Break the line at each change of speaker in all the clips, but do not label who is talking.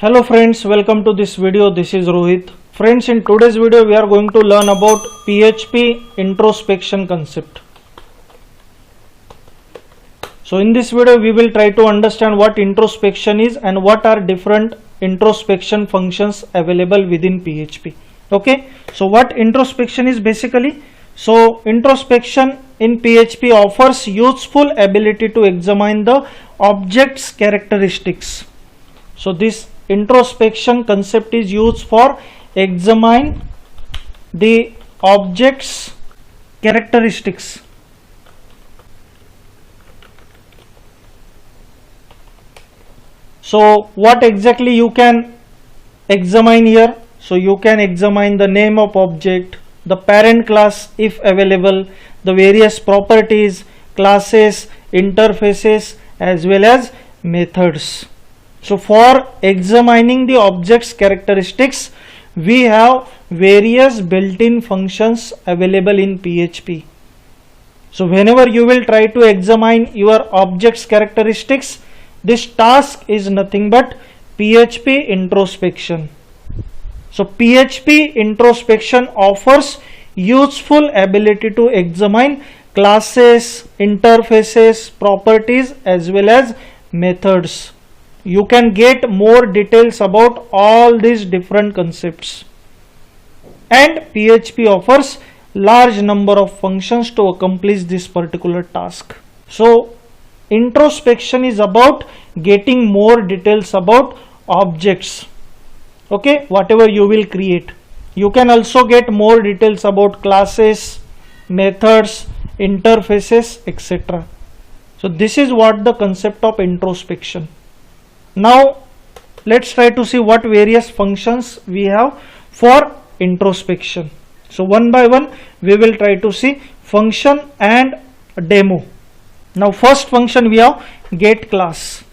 Hello friends, welcome to this video. This is Rohit. Friends, in today's video we are going to learn about PHP introspection concept. So in this video we will try to understand what introspection is and what are different introspection functions available within PHP. Okay, so what introspection is basically? So introspection in PHP offers useful ability to examine the object's characteristics. So this introspection concept is used for examine the object's characteristics. So what exactly you can examine here? So you can examine the name of object, the parent class if available, the various properties, classes, interfaces as well as methods. So for examining the object's characteristics, we have various built-in functions available in PHP. So whenever you will try to examine your object's characteristics, this task is nothing but PHP introspection. So PHP introspection offers useful ability to examine classes, interfaces, properties as well as methods. You can get more details about all these different concepts, and PHP offers large number of functions to accomplish this particular task. So introspection is about getting more details about objects. Okay, whatever you will create, you can also get more details about classes, methods, interfaces, etc. So this is what the concept of introspection. Now let's try to see what various functions we have for introspection. So one by one we will try to see function and demo. Now first function we have get class.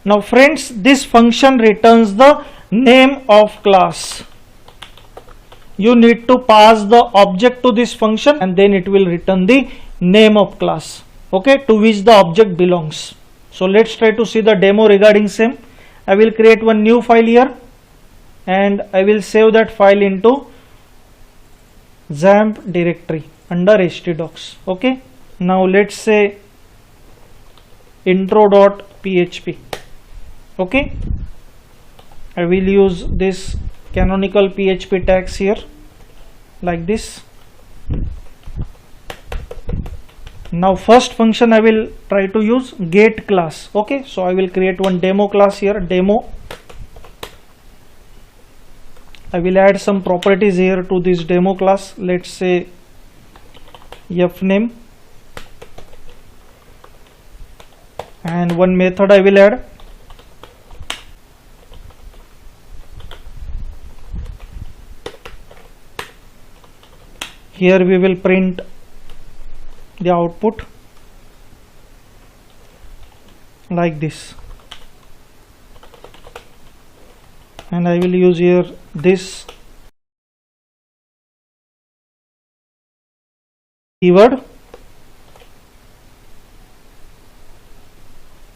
Now friends, this function returns the name of class. You need to pass the object to this function and then it will return the name of class, okay, to which the object belongs. So let's try to see the demo regarding same. I will create one new file here and I will save that file into XAMPP directory under htdocs. Okay, now let's say intro.php. Okay, I will use this canonical PHP tags here like this. Now first function I will try to use get class. Okay, so I will create one demo class here, demo. I will add some properties here to this demo class. Let's say fname, and one method I will add. Here we will print the output like this, and I will use here this keyword,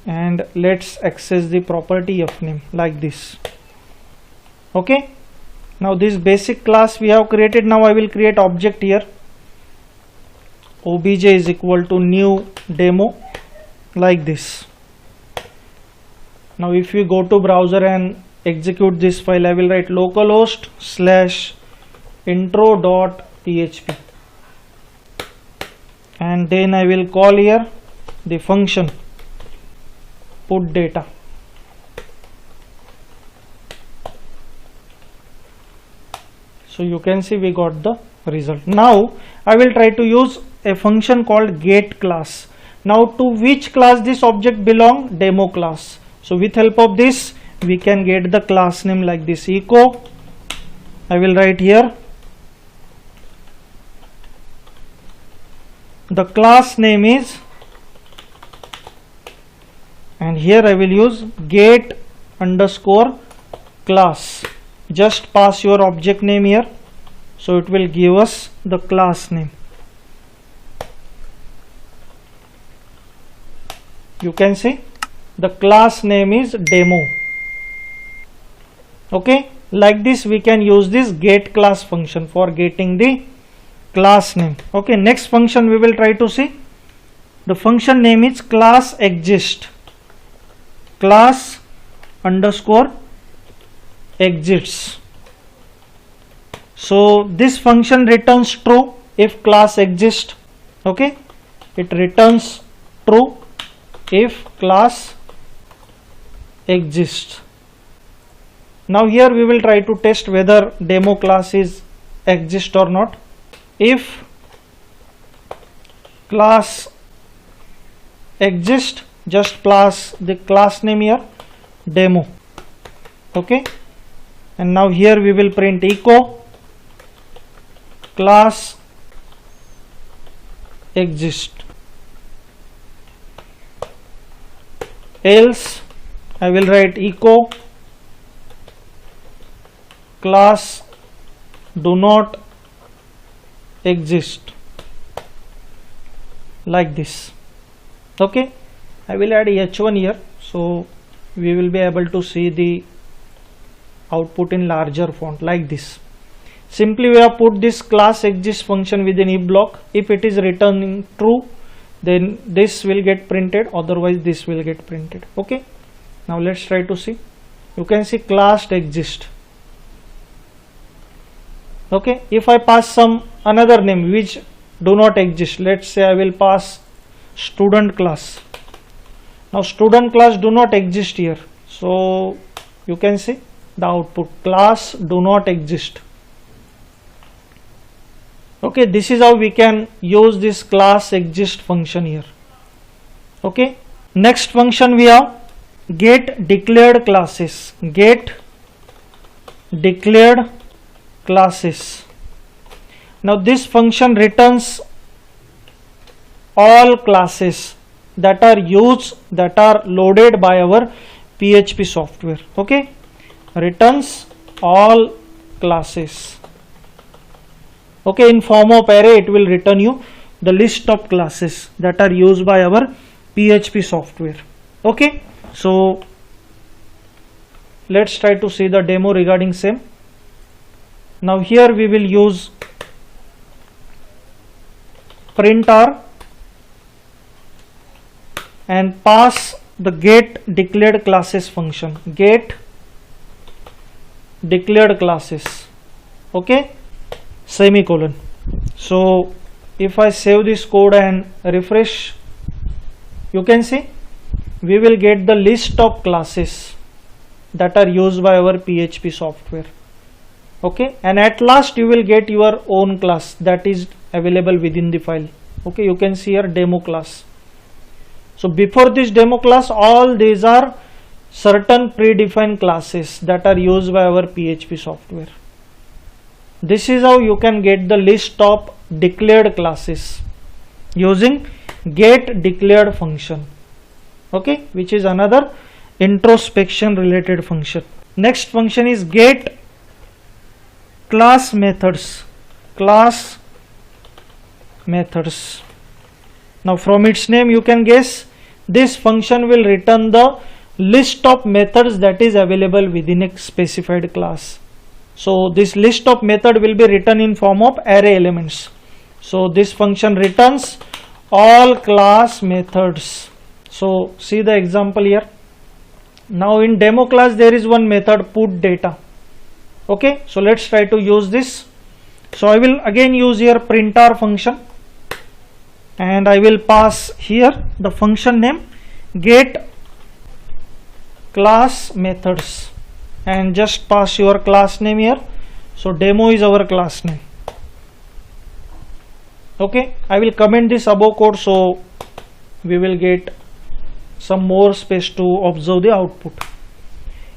and let's access the property of name like this. Okay, now this basic class we have created. Now I will create object here, obj is equal to new demo like this. Now if you go to browser and execute this file, I will write localhost / intro.php, and then I will call here the function put data. So you can see we got the result. Now I will try to use a function called get class. Now to which class this object belong? Demo class. So with help of this we can get the class name like this, echo. I will write here the class name is, and here I will use get underscore class. Just pass your object name here, so it will give us the class name. You can see the class name is demo. Okay, like this we can use this get class function for getting the class name. Okay, next function we will try to see. The function name is class exist, class underscore exists. So this function returns true if class exists. Okay, it returns true if class exists. Now here we will try to test whether demo class is exist or not. If class exists, just pass the class name here, demo. Okay, and now here we will print echo class exist, else I will write echo class do not exist, like this. Okay, I will add h1 here, so we will be able to see the output in larger font, like this. Simply we have put this class exist function within if block. If it is returning true, then this will get printed, otherwise this will get printed. Okay, now let's try to see. You can see class exist. Okay, if I pass some another name which do not exist, let's say I will pass student class. Now student class do not exist here, so you can see the output class do not exist. Okay, this is how we can use this class exist function here. Okay, next function we have get declared classes. Get declared classes. Now this function returns all classes that are loaded by our PHP software. Okay, returns all classes. Okay, in form of array it will return you the list of classes that are used by our PHP software. Okay, so let's try to see the demo regarding same. Now here we will use print r and pass the get declared classes function. Get declared classes. Okay, semicolon. So if I save this code and refresh, you can see we will get the list of classes that are used by our PHP software. Okay, and at last you will get your own class that is available within the file. Okay, you can see here demo class. So before this demo class, all these are certain predefined classes that are used by our PHP software. This is how you can get the list of declared classes using get declared function. Okay, which is another introspection related function. Next function is get class methods. Class methods. Now from its name you can guess this function will return the list of methods that is available within a specified class. So this list of method will be written in form of array elements. So this function returns all class methods. So see the example here. Now in demo class there is one method put data. Okay, so let's try to use this. So I will again use here print r function and I will pass here the function name get class methods and just pass your class name here. So demo is our class name. Okay, I will comment this above code so we will get some more space to observe the output.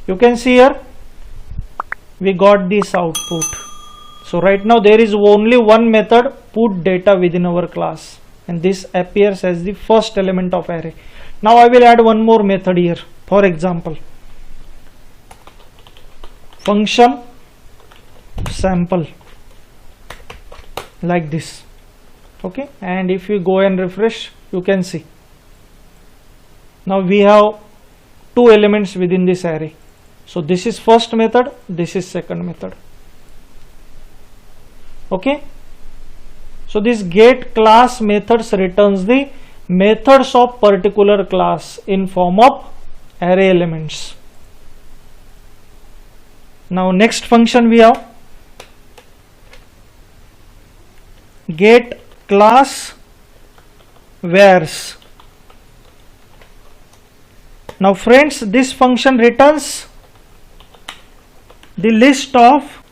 You can see here we got this output. So right now there is only one method put data within our class and this appears as the first element of array. Now I will add one more method here. For example, function sample, like this. Okay, and if you go and refresh, you can see now we have two elements within this array. So this is first method, this is second method. Okay, so this get class methods returns the methods of particular class in form of array elements. Now next function we have get class wheres. Now friends, this function returns the list of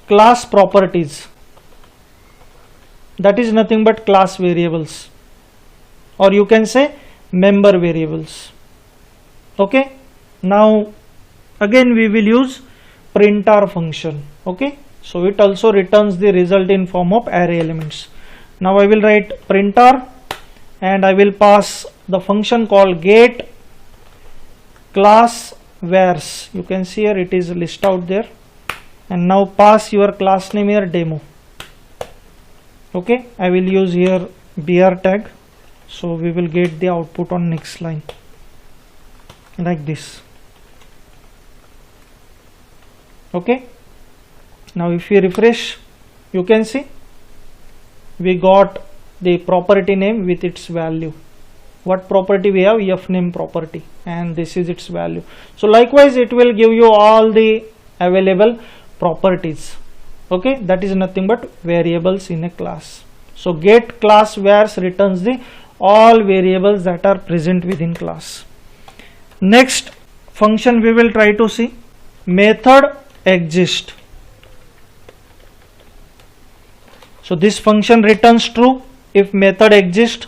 class properties, that is nothing but class variables, or you can say member variables. Okay, now again we will use printer function. Okay, so it also returns the result in form of array elements. Now I will write printer and I will pass the function called get class wheres. You can see here it is list out there, and now pass your class name here demo. Okay, I will use here br tag, so we will get the output on next line like this. Okay, now if we refresh, you can see we got the property name with its value. What property we have? fname property, and this is its value. So likewise it will give you all the available properties. Okay, that is nothing but variables in a class. So get class wheres returns the all variables that are present within class. Next function we will try to see method exist. So this function returns true if method exists,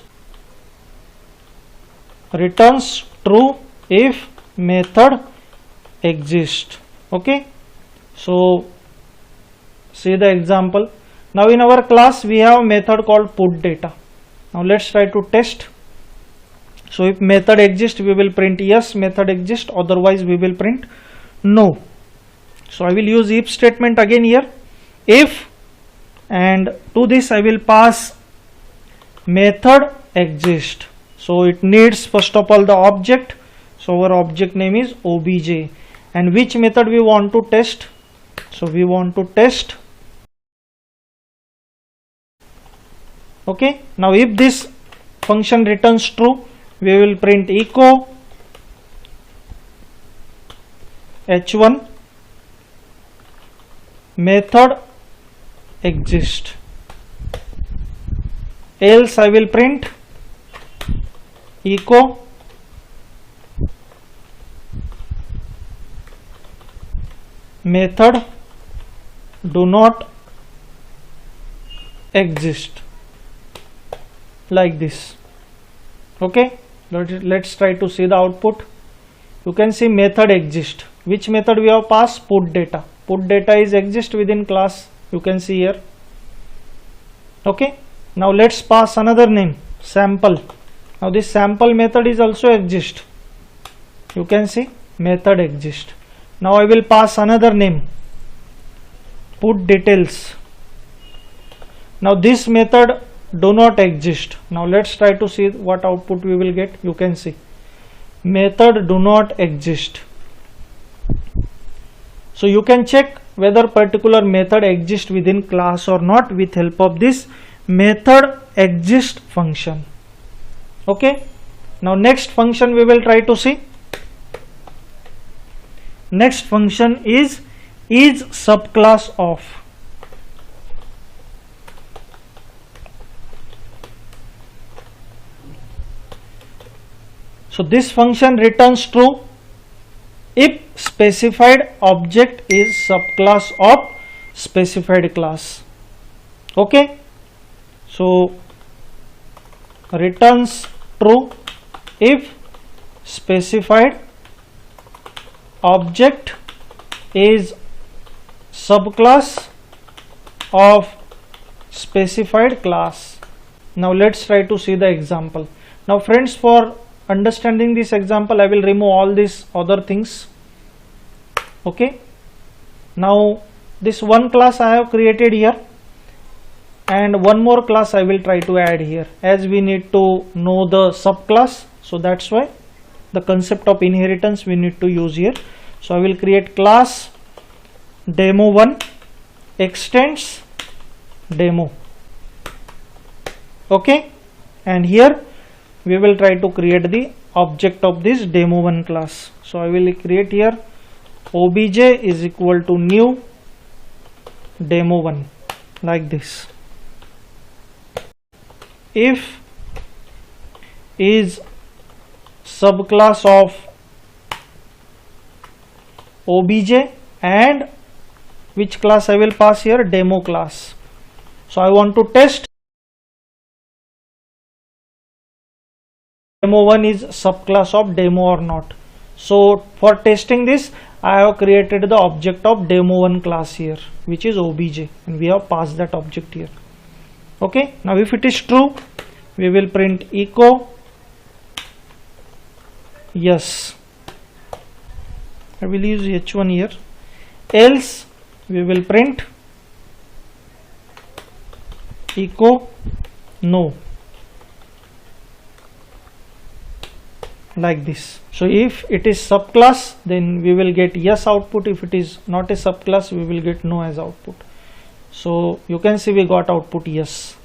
returns true if method exists. Okay, so see the example. Now in our class we have a method called put data. Now let's try to test. So if method exists, we will print yes, method exists, otherwise we will print no. So I will use if statement again here, if, and to this I will pass method exist. So it needs first of all the object. So our object name is obj, and which method we want to test? So we want to test. Okay, now if this function returns true, we will print echo h1 method exist, else I will print echo method do not exist, like this. Okay, let's try to see the output. You can see method exist. Which method we have passed? Put data. Put data is exist within class, you can see here. Okay, now let's pass another name, sample. Now this sample method is also exist, you can see method exist. Now I will pass another name, put details. Now this method do not exist. Now let's try to see what output we will get. You can see method do not exist. So you can check whether particular method exists within class or not with help of this method exist function. Okay, now next function we will try to see. Next function is subclass of. So this function returns true if specified object is subclass of specified class. Okay, so returns true if specified object is subclass of specified class. Now let's try to see the example. Now friends, for understanding this example I will remove all these other things. Okay, now this one class I have created here, and one more class I will try to add here, as we need to know the subclass. So that's why the concept of inheritance we need to use here. So I will create class demo1 extends demo. Okay, and here we will try to create the object of this demo1 class. So I will create here obj is equal to new demo1 like this. If is subclass of obj, and which class I will pass here, demo class. So I want to test demo1 is subclass of demo or not. So for testing this, I have created the object of demo1 class here, which is obj, and we have passed that object here. Okay, now if it is true, we will print echo yes. I will use h1 here. Else we will print echo no, like this. So if it is subclass, then we will get yes output. If it is not a subclass, we will get no as output. So you can see we got output yes.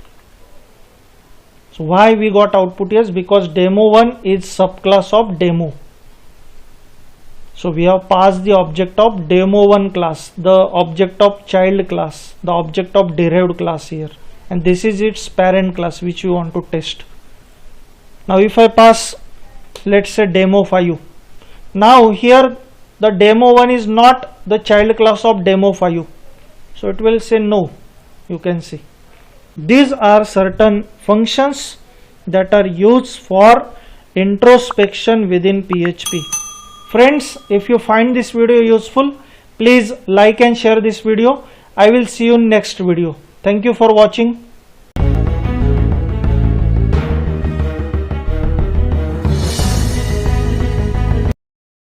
So why we got output yes? Because demo1 is subclass of demo. So we have passed the object of demo1 class, the object of child class, the object of derived class here, and this is its parent class which we want to test. Now if I pass, let's say demo5, now here the demo1 is not the child class of demo5, so it will say no. You can see these are certain functions that are used for introspection within PHP. Friends, if you find this video useful, please like and share this video. I will see you in next video. Thank you for watching.